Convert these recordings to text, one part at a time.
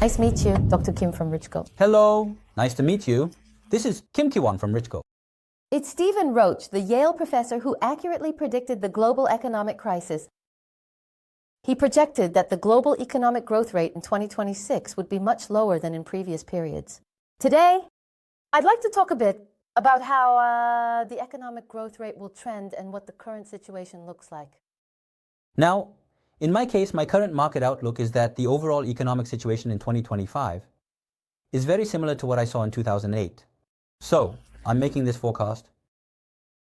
Nice to meet you, Dr. Kim from Richgo. Hello, nice to meet you. This is Kim Ki-won from Richgo. It's Stephen Roach, the Yale professor who accurately predicted the global economic crisis. He projected that the global economic growth rate in 2026 would be much lower than in previous periods. Today, I'd like to talk a bit about how the economic growth rate will trend and what the current situation looks like. Now, in my case, my current market outlook is that the overall economic situation in 2025 is very similar to what I saw in 2008. So, I'm making this forecast.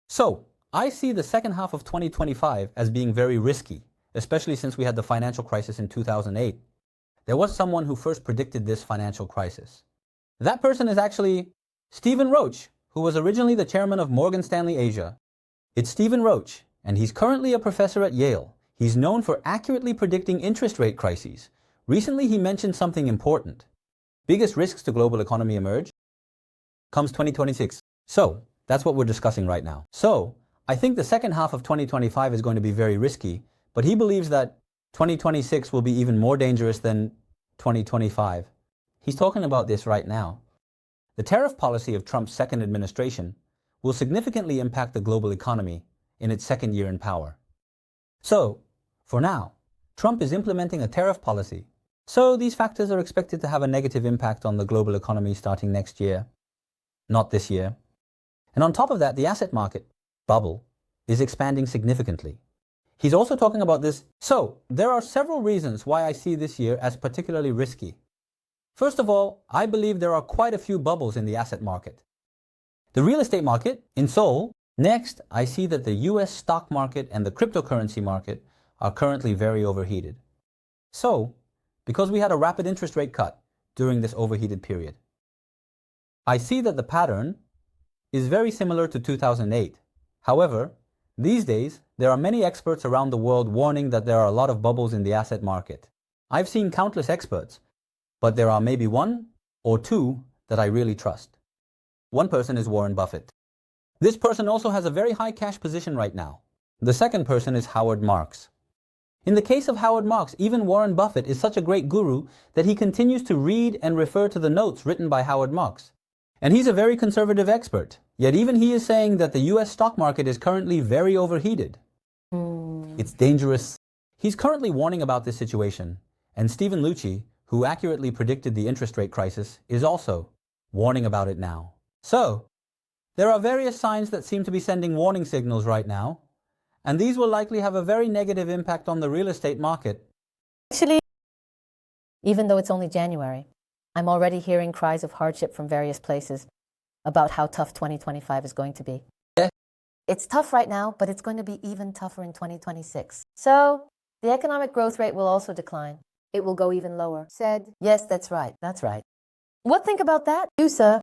So, I see the second half of 2025 as being very risky, especially since we had the financial crisis in 2008. There was someone who first predicted this financial crisis. That person is actually Stephen Roach, who was originally the chairman of Morgan Stanley Asia. It's Stephen Roach, and he's currently a professor at Yale. He's known for accurately predicting interest rate crises. Recently, he mentioned something important. Biggest risks to global economy emerge comes 2026. So, that's what we're discussing right now. So, I think the second half of 2025 is going to be very risky, but he believes that 2026 will be even more dangerous than 2025. He's talking about this right now. The tariff policy of Trump's second administration will significantly impact the global economy in its second year in power. So, for now, Trump is implementing a tariff policy. So these factors are expected to have a negative impact on the global economy starting next year, not this year. And on top of that, the asset market bubble is expanding significantly. He's also talking about this. So there are several reasons why I see this year as particularly risky. First of all, I believe there are quite a few bubbles in the asset market. The real estate market in Seoul. Next, I see that the US stock market and the cryptocurrency market are currently very overheated. So, because we had a rapid interest rate cut during this overheated period, I see that the pattern is very similar to 2008. However, these days, there are many experts around the world warning that there are a lot of bubbles in the asset market. I've seen countless experts, but there are maybe one or two that I really trust. One person is Warren Buffett. This person also has a very high cash position right now. The second person is Howard Marks. In the case of Howard Marks, even Warren Buffett is such a great guru that he continues to read and refer to the notes written by Howard Marks. And he's a very conservative expert. Yet even he is saying that the US stock market is currently very overheated. It's dangerous. He's currently warning about this situation. And Stephen Lucci, who accurately predicted the interest rate crisis, is also warning about it now. So, there are various signs that seem to be sending warning signals right now, and these will likely have a very negative impact on the real estate market. Actually, even though it's only January, I'm already hearing cries of hardship from various places about how tough 2025 is going to be. Yeah. It's tough right now, but it's going to be even tougher in 2026. So, the economic growth rate will also decline. It will go even lower. Said, yes, that's right. That's right. What think about that? You, sir?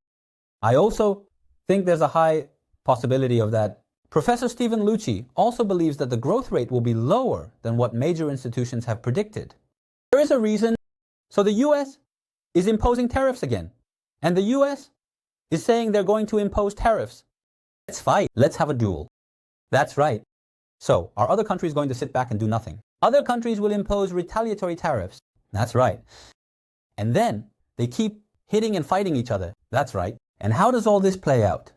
I also think there's a high possibility of that. Professor Stephen Lucci also believes that the growth rate will be lower than what major institutions have predicted. There is a reason. So the US is imposing tariffs again. And the US is saying they're going to impose tariffs. Let's fight. Let's have a duel. That's right. So are other countries going to sit back and do nothing? Other countries will impose retaliatory tariffs. That's right. And then they keep hitting and fighting each other. That's right. And how does all this play out?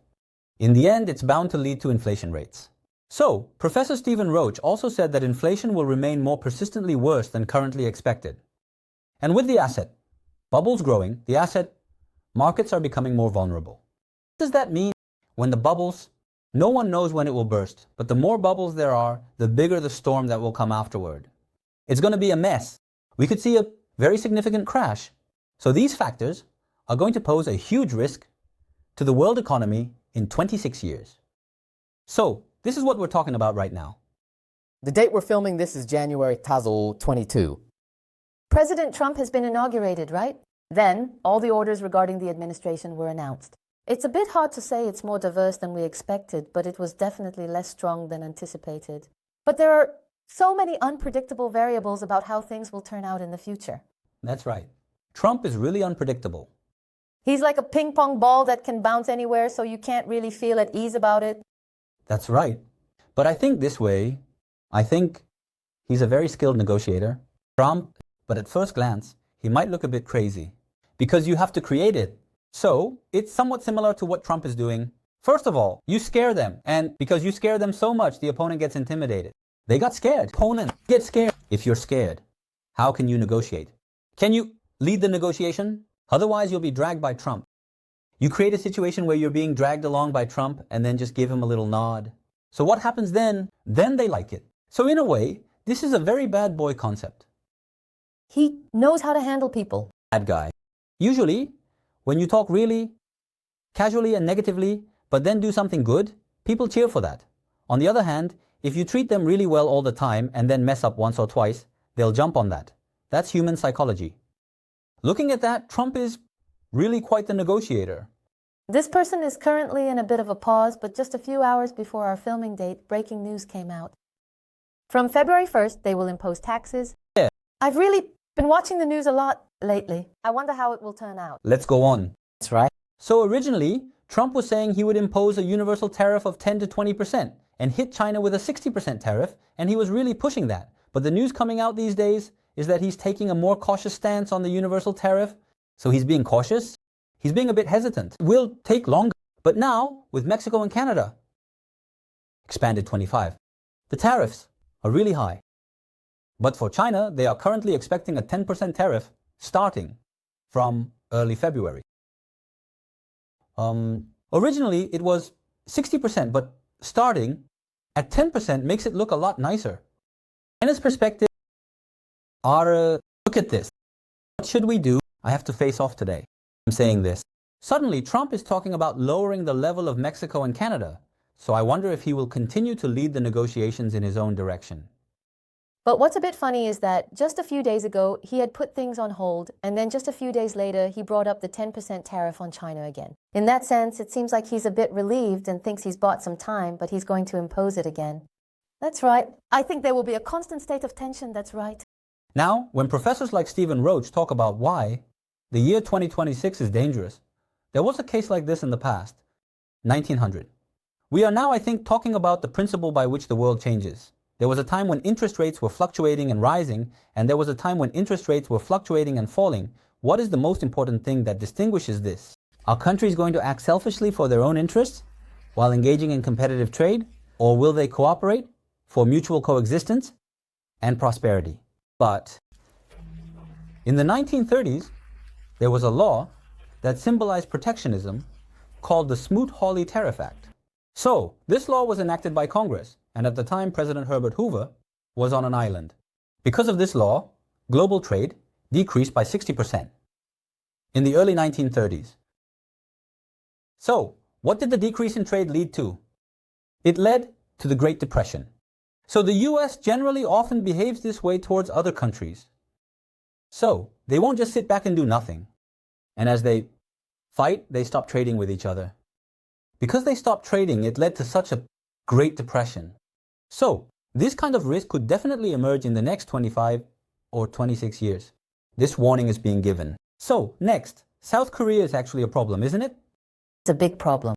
In the end, it's bound to lead to inflation rates. So, Professor Stephen Roach also said that inflation will remain more persistently worse than currently expected. And with the asset bubbles growing, the asset markets are becoming more vulnerable. What does that mean? When the bubbles, no one knows when it will burst, but the more bubbles there are, the bigger the storm that will come afterward. It's going to be a mess. We could see a very significant crash. So these factors are going to pose a huge risk to the world economy in 26 years. So, this is what we're talking about right now. The date we're filming this is January 22. President Trump has been inaugurated, right? Then, all the orders regarding the administration were announced. It's a bit hard to say it's more diverse than we expected, but it was definitely less strong than anticipated. But there are so many unpredictable variables about how things will turn out in the future. That's right. Trump is really unpredictable. He's like a ping pong ball that can bounce anywhere, so you can't really feel at ease about it. That's right. But I think this way, I think he's a very skilled negotiator. Trump, but at first glance, he might look a bit crazy because you have to create it. So it's somewhat similar to what Trump is doing. First of all, you scare them, and because you scare them so much, the opponent gets intimidated. They got scared. Opponent get scared. If you're scared, how can you negotiate? Can you lead the negotiation? Otherwise, you'll be dragged by Trump. You create a situation where you're being dragged along by Trump and then just give him a little nod. So what happens then? Then they like it. So in a way, this is a very bad boy concept. He knows how to handle people. Bad guy. Usually, when you talk really casually and negatively, but then do something good, people cheer for that. On the other hand, if you treat them really well all the time and then mess up once or twice, they'll jump on that. That's human psychology. Looking at that, Trump is really quite the negotiator. This person is currently in a bit of a pause, but just a few hours before our filming date, breaking news came out. From February 1st, they will impose taxes. Yeah. I've really been watching the news a lot lately. I wonder how it will turn out. Let's go on. That's right. So originally, Trump was saying he would impose a universal tariff of 10 to 20% and hit China with a 60% tariff, and he was really pushing that. But the news coming out these days is that he's taking a more cautious stance on the universal tariff. So he's being cautious. He's being a bit hesitant. It will take longer. But now, with Mexico and Canada, expanded 25, the tariffs are really high. But for China, they are currently expecting a 10% tariff starting from early February. Originally, it was 60%, but starting at 10% makes it look a lot nicer. China's perspective are, look at this. What should we do? I have to face off today. I'm saying this. Suddenly, Trump is talking about lowering the level of Mexico and Canada. So I wonder if he will continue to lead the negotiations in his own direction. But what's a bit funny is that just a few days ago, he had put things on hold, and then just a few days later, he brought up the 10% tariff on China again. In that sense, it seems like he's a bit relieved and thinks he's bought some time, but he's going to impose it again. That's right. I think there will be a constant state of tension, that's right. Now, when professors like Stephen Roach talk about why the year 2026 is dangerous, there was a case like this in the past, 1900. We are now, I think, talking about the principle by which the world changes. There was a time when interest rates were fluctuating and rising, and there was a time when interest rates were fluctuating and falling. What is the most important thing that distinguishes this? Are countries going to act selfishly for their own interests while engaging in competitive trade, or will they cooperate for mutual coexistence and prosperity? But in the 1930s, there was a law that symbolized protectionism called the Smoot-Hawley Tariff Act. So, this law was enacted by Congress, and at the time President Herbert Hoover was on an island. Because of this law, global trade decreased by 60% in the early 1930s. So, what did the decrease in trade lead to? It led to the Great Depression. So the US generally often behaves this way towards other countries. So, they won't just sit back and do nothing. And as they fight, they stop trading with each other. Because they stopped trading, it led to such a Great Depression. So, this kind of risk could definitely emerge in the next 25 or 26 years. This warning is being given. So, next, South Korea is actually a problem, isn't it? It's a big problem.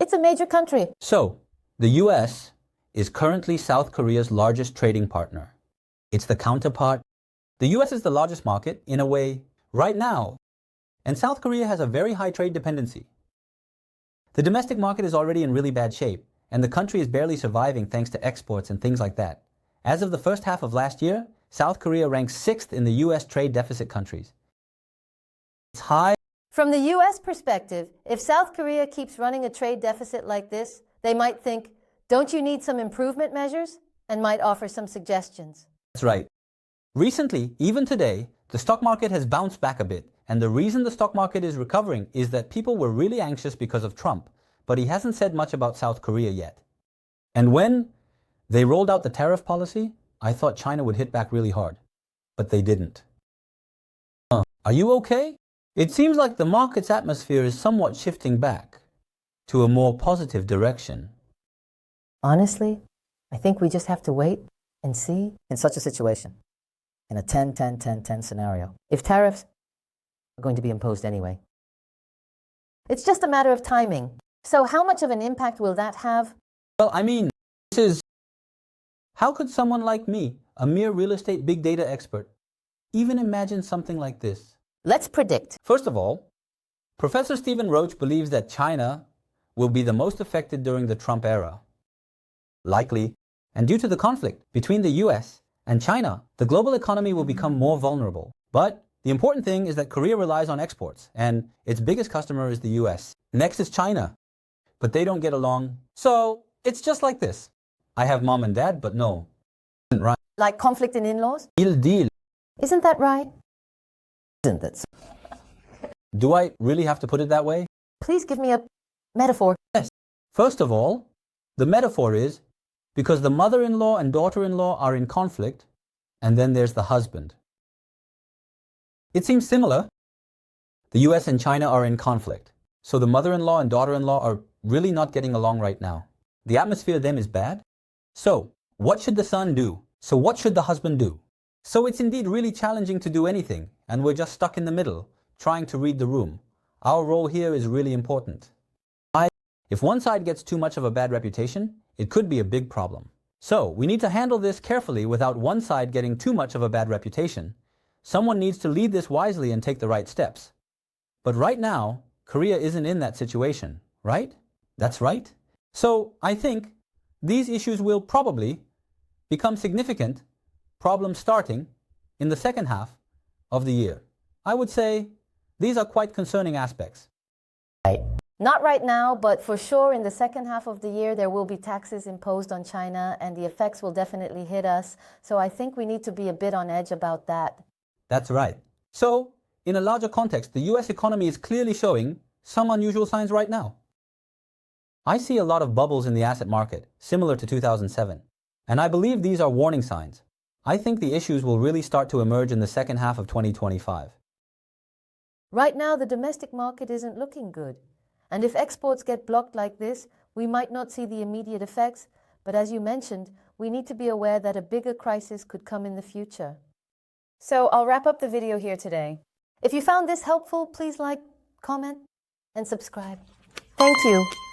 It's a major country. So, the US is currently South Korea's largest trading partner. It's the counterpart. The US is the largest market, in a way, right now. And South Korea has a very high trade dependency. The domestic market is already in really bad shape, and the country is barely surviving thanks to exports and things like that. As of the first half of last year, South Korea ranks 6th in the US trade deficit countries. It's high. From the US perspective, if South Korea keeps running a trade deficit like this, they might think, don't you need some improvement measures? And might offer some suggestions. That's right. Recently, even today, the stock market has bounced back a bit. And the reason the stock market is recovering is that people were really anxious because of Trump, but he hasn't said much about South Korea yet. And when they rolled out the tariff policy, I thought China would hit back really hard, but they didn't. Are you okay? It seems like the market's atmosphere is somewhat shifting back to a more positive direction. Honestly, I think we just have to wait and see. In such a situation, in a 10-10-10-10 scenario, If tariffs are going to be imposed anyway. It's just a matter of timing. So how much of an impact will that have? Well, I mean, how could someone like me, a mere real estate big data expert, even imagine something like this. Let's predict. First of all, Professor Stephen Roach believes that China will be the most affected during the Trump era. Likely, and due to the conflict between the US and China, the global economy will become more vulnerable. But the important thing is that Korea relies on exports, and its biggest customer is the US. Next is China, but they don't get along. So it's just like this. I have mom and dad, but no. Right. Like conflict in in-laws? Deal. Isn't that right? Isn't that so? Do I really have to put it that way? Please give me a metaphor. Yes. First of all, the metaphor is because the mother-in-law and daughter-in-law are in conflict, and then there's the husband. It seems similar. The US and China are in conflict, so the mother-in-law and daughter-in-law are really not getting along right now. The atmosphere then is bad. So, what should the son do? So what should the husband do? So it's indeed really challenging to do anything, and we're just stuck in the middle, trying to read the room. Our role here is really important. If one side gets too much of a bad reputation, it could be a big problem. So we need to handle this carefully without one side getting too much of a bad reputation. Someone needs to lead this wisely and take the right steps. But right now, Korea isn't in that situation, right? That's right. So I think these issues will probably become significant problems starting in the second half of the year. I would say these are quite concerning aspects. Right. Not right now, but for sure in the second half of the year, there will be taxes imposed on China and the effects will definitely hit us. So I think we need to be a bit on edge about that. That's right. So, in a larger context, the US economy is clearly showing some unusual signs right now. I see a lot of bubbles in the asset market, similar to 2007. And I believe these are warning signs. I think the issues will really start to emerge in the second half of 2025. Right now, the domestic market isn't looking good. And if exports get blocked like this, we might not see the immediate effects. But as you mentioned, we need to be aware that a bigger crisis could come in the future. So I'll wrap up the video here today. If you found this helpful, please like, comment, and subscribe. Thank you.